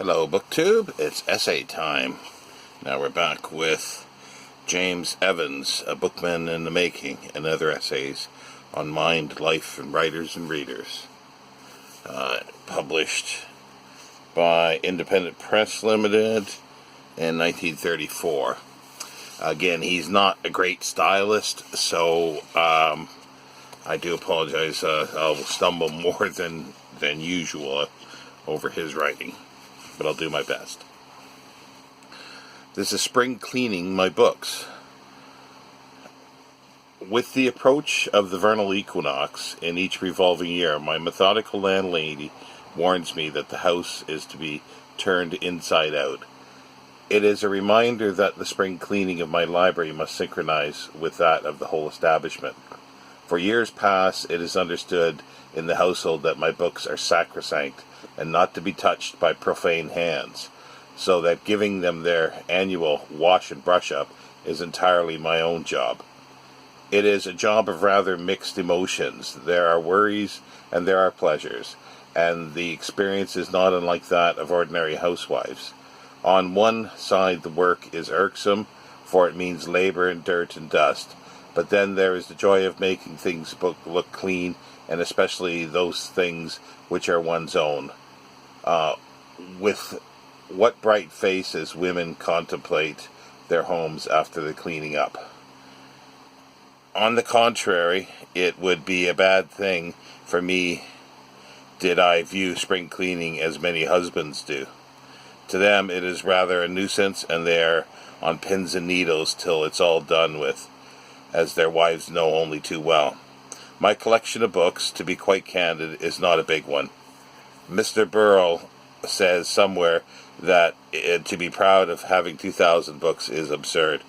Hello BookTube, it's essay time. Now we're back with James Evans, A Bookman in the Making, and other essays on mind, life, and writers and readers. Published by Independent Press Limited in 1934. Again, he's not a great stylist, so I do apologize. I'll stumble more than usual over his writing, but I'll do my best. This is Springcleaning My Books. With the approach of the vernal equinox in each revolving year, my methodical landlady warns me that the house is to be turned inside out. It is a reminder that the spring cleaning of my library must synchronize with that of the whole establishment. For years past, it is understood in the household that my books are sacrosanct and not to be touched by profane hands, so that giving them their annual wash and brush up is entirely my own job. It is a job of rather mixed emotions. There are worries and there are pleasures, and the experience is not unlike that of ordinary housewives. On one side, the work is irksome, for it means labor and dirt and dust, but then there is the joy of making things look clean, and especially those things which are one's own. With what bright faces women contemplate their homes after the cleaning up. On the contrary, it would be a bad thing for me did I view spring cleaning as many husbands do. To them it is rather a nuisance, and they are on pins and needles till it's all done with, as their wives know only too well. My collection of books, to be quite candid, is not a big one. Mr. Burrell says somewhere that to be proud of having 2,000 books is absurd.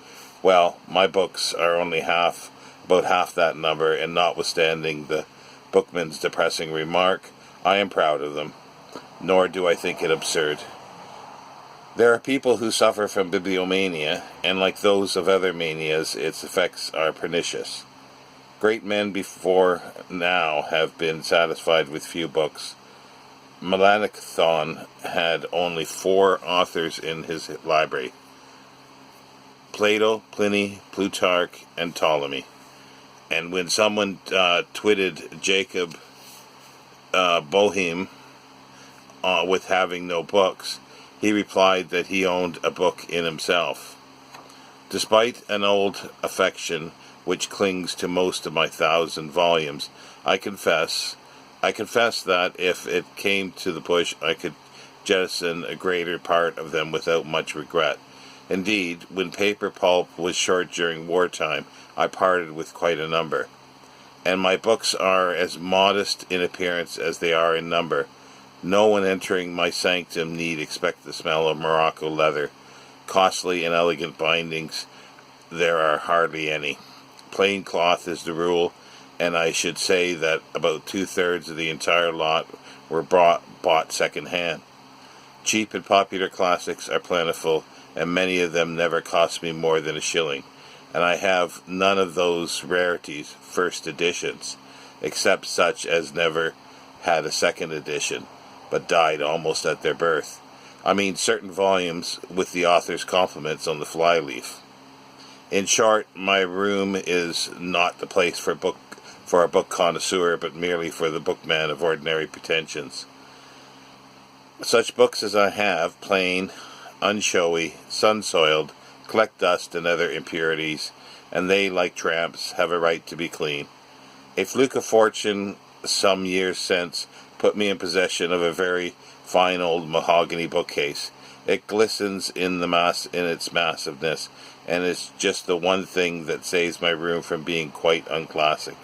Well, my books are only about half that number, and notwithstanding the bookman's depressing remark, I am proud of them, nor do I think it absurd. There are people who suffer from bibliomania, and like those of other manias, its effects are pernicious. Great men before now have been satisfied with few books. Melanchthon had only 4 authors in his library: Plato, Pliny, Plutarch, and Ptolemy. And when someone twitted Jacob Boehme with having no books, he replied that he owned a book in himself. Despite an old affection which clings to most of my 1,000 volumes, I confess that if it came to the push, I could jettison a greater part of them without much regret. Indeed, when paper pulp was short during wartime, I parted with quite a number. And my books are as modest in appearance as they are in number. No one entering my sanctum need expect the smell of Morocco leather. Costly and elegant bindings, there are hardly any. Plain cloth is the rule, and I should say that about 2/3 of the entire lot were bought second-hand. Cheap and popular classics are plentiful, and many of them never cost me more than a shilling, and I have none of those rarities, first editions, except such as never had a second edition, but died almost at their birth. I mean certain volumes with the author's compliments on the flyleaf. In short, my room is not the place for a book connoisseur, but merely for the bookman of ordinary pretensions. Such books as I have, plain, unshowy, sun-soiled, collect dust and other impurities, and they, like tramps, have a right to be clean. A fluke of fortune some years since put me in possession of a very fine old mahogany bookcase. It glistens in its massiveness, and it's just the one thing that saves my room from being quite unclassic.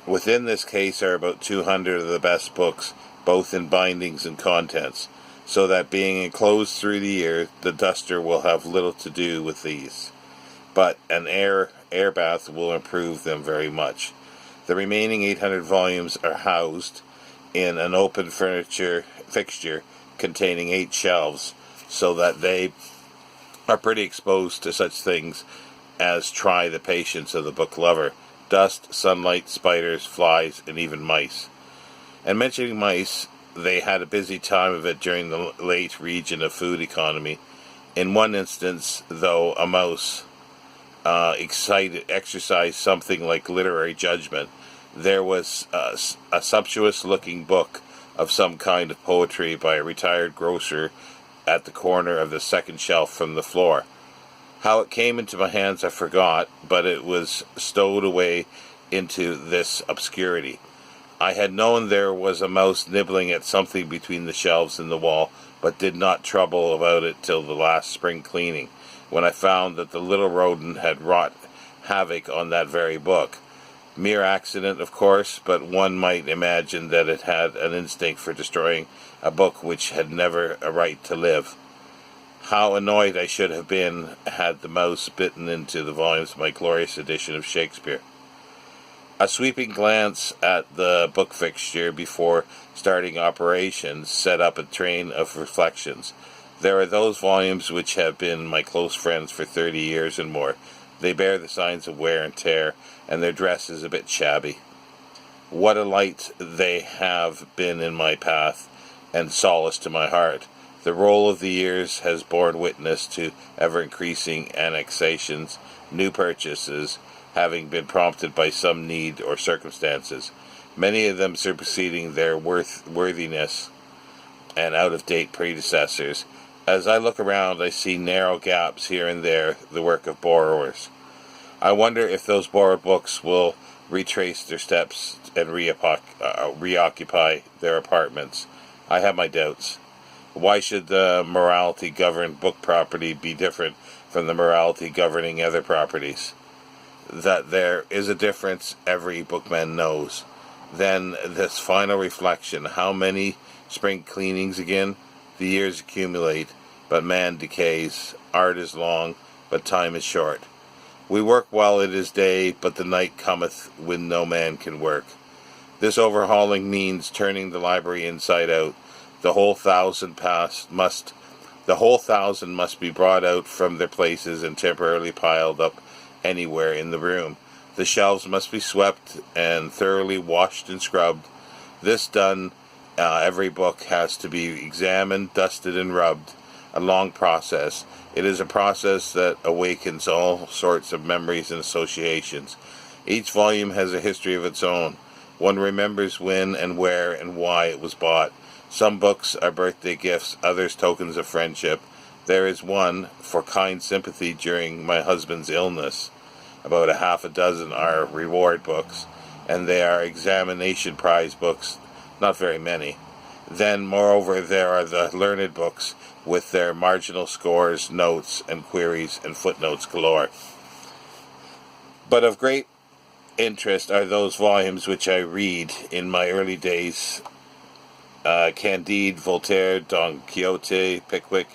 Within this case are about 200 of the best books, both in bindings and contents, so that being enclosed through the year, the duster will have little to do with these. But an air bath will improve them very much. The remaining 800 volumes are housed in an open fixture containing 8 shelves, so that they are pretty exposed to such things as try the patience of the book lover: dust, sunlight, spiders, flies, and even mice. And mentioning mice, they had a busy time of it during the late region of food economy. In one instance, though, a mouse exercised something like literary judgment. There was a sumptuous-looking book of some kind of poetry by a retired grocer at the corner of the second shelf from the floor. How it came into my hands I forgot, but it was stowed away into this obscurity. I had known there was a mouse nibbling at something between the shelves in the wall, but did not trouble about it till the last spring cleaning, when I found that the little rodent had wrought havoc on that very book. Mere accident, of course, but one might imagine that it had an instinct for destroying a book which had never a right to live. How annoyed I should have been had the mouse bitten into the volumes of my glorious edition of Shakespeare. A sweeping glance at the book fixture before starting operations set up a train of reflections. There are those volumes which have been my close friends for 30 years and more. They bear the signs of wear and tear, and their dress is a bit shabby. What a light they have been in my path, and solace to my heart. The roll of the years has borne witness to ever-increasing annexations, new purchases, having been prompted by some need or circumstances, many of them superseding their worthiness and out-of-date predecessors. As I look around, I see narrow gaps here and there, the work of borrowers. I wonder if those borrowed books will retrace their steps and reoccupy their apartments. I have my doubts. Why should the morality govern book property be different from the morality governing other properties? That there is a difference every bookman knows. Then this final reflection: how many spring cleanings again? The years accumulate, but man decays. Art is long, but time is short. We work while it is day, but the night cometh when no man can work. This overhauling means turning the library inside out. The whole thousand must be brought out from their places and temporarily piled up anywhere in the room. The shelves must be swept and thoroughly washed and scrubbed. This done, every book has to be examined, dusted, and rubbed. A long process. It is a process that awakens all sorts of memories and associations. Each volume has a history of its own. One remembers when and where and why it was bought. Some books are birthday gifts, others tokens of friendship. There is one for kind sympathy during my husband's illness. About a half a dozen are reward books, and they are examination prize books, not very many. Then, moreover, there are the learned books, with their marginal scores, notes, and queries, and footnotes galore. But of great interest are those volumes which I read in my early days: Candide, Voltaire, Don Quixote, Pickwick,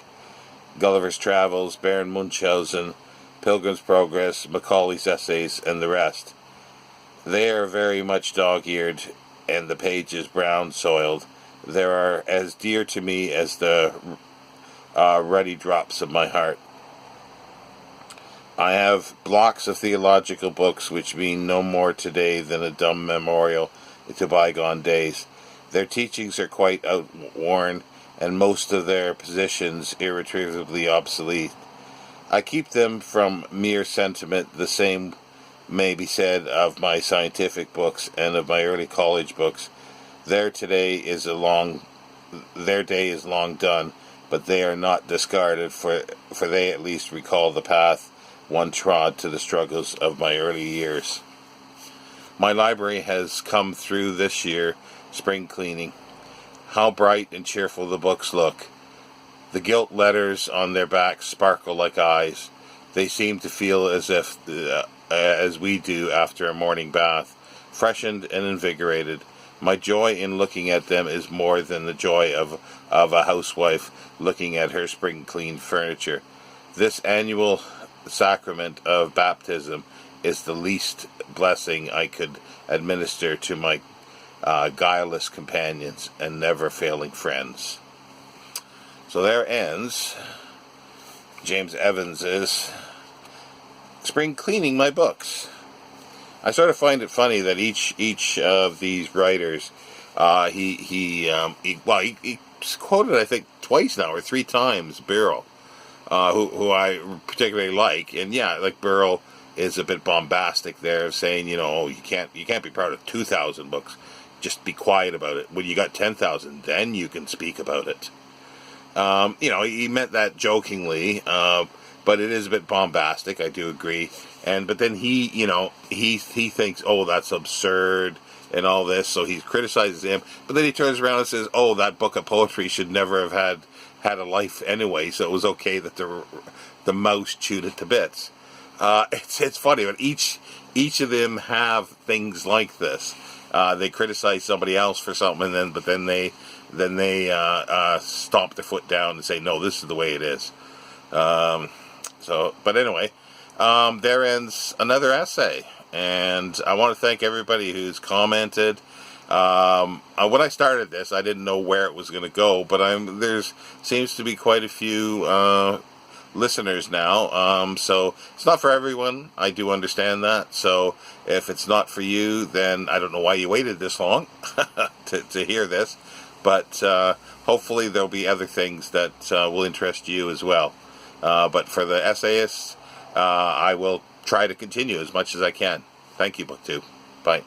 Gulliver's Travels, Baron Munchausen, Pilgrim's Progress, Macaulay's Essays, and the rest. They are very much dog-eared, and the pages brown-soiled. They are as dear to me as the ruddy drops of my heart. I have blocks of theological books which mean no more today than a dumb memorial to bygone days. Their teachings are quite outworn, and most of their positions irretrievably obsolete. I keep them from mere sentiment. The same may be said of my scientific books and of my early college books. Their day is long done, but they are not discarded, for they at least recall the path one trod to the struggles of my early years. My library has come through this year spring cleaning. How bright and cheerful the books look. The gilt letters on their backs sparkle like eyes. They seem to feel as we do after a morning bath, freshened and invigorated. My joy in looking at them is more than the joy of a housewife looking at her spring-cleaned furniture. This annual sacrament of baptism is the least blessing I could administer to my guileless companions and never-failing friends. So there ends James Evans's Spring Cleaning My Books. I sort of find it funny that each of these writers He quoted, I think, twice now or three times Birrell, who I particularly like. And yeah, like Birrell is a bit bombastic there, saying, oh, you can't be proud of 2,000 books. Just be quiet about it. When you got 10,000, then you can speak about it. He meant that jokingly, but it is a bit bombastic. I do agree. But then he thinks, oh, that's absurd and all this, so he criticizes him. But then he turns around and says, oh, that book of poetry should never have had a life anyway, so it was okay that the mouse chewed it to bits. It's funny, but each of them have things like this. They criticize somebody else for something, but then they stomp their foot down and say, no, this is the way it is. But anyway, there ends another essay. And I want to thank everybody who's commented. When I started this, I didn't know where it was going to go, but there's seems to be quite a few listeners now. So it's not for everyone. I do understand that. So if it's not for you, then I don't know why you waited this long to hear this. But hopefully there'll be other things that will interest you as well. But for the essayists, I will try to continue as much as I can. Thank you, BookTube. Bye.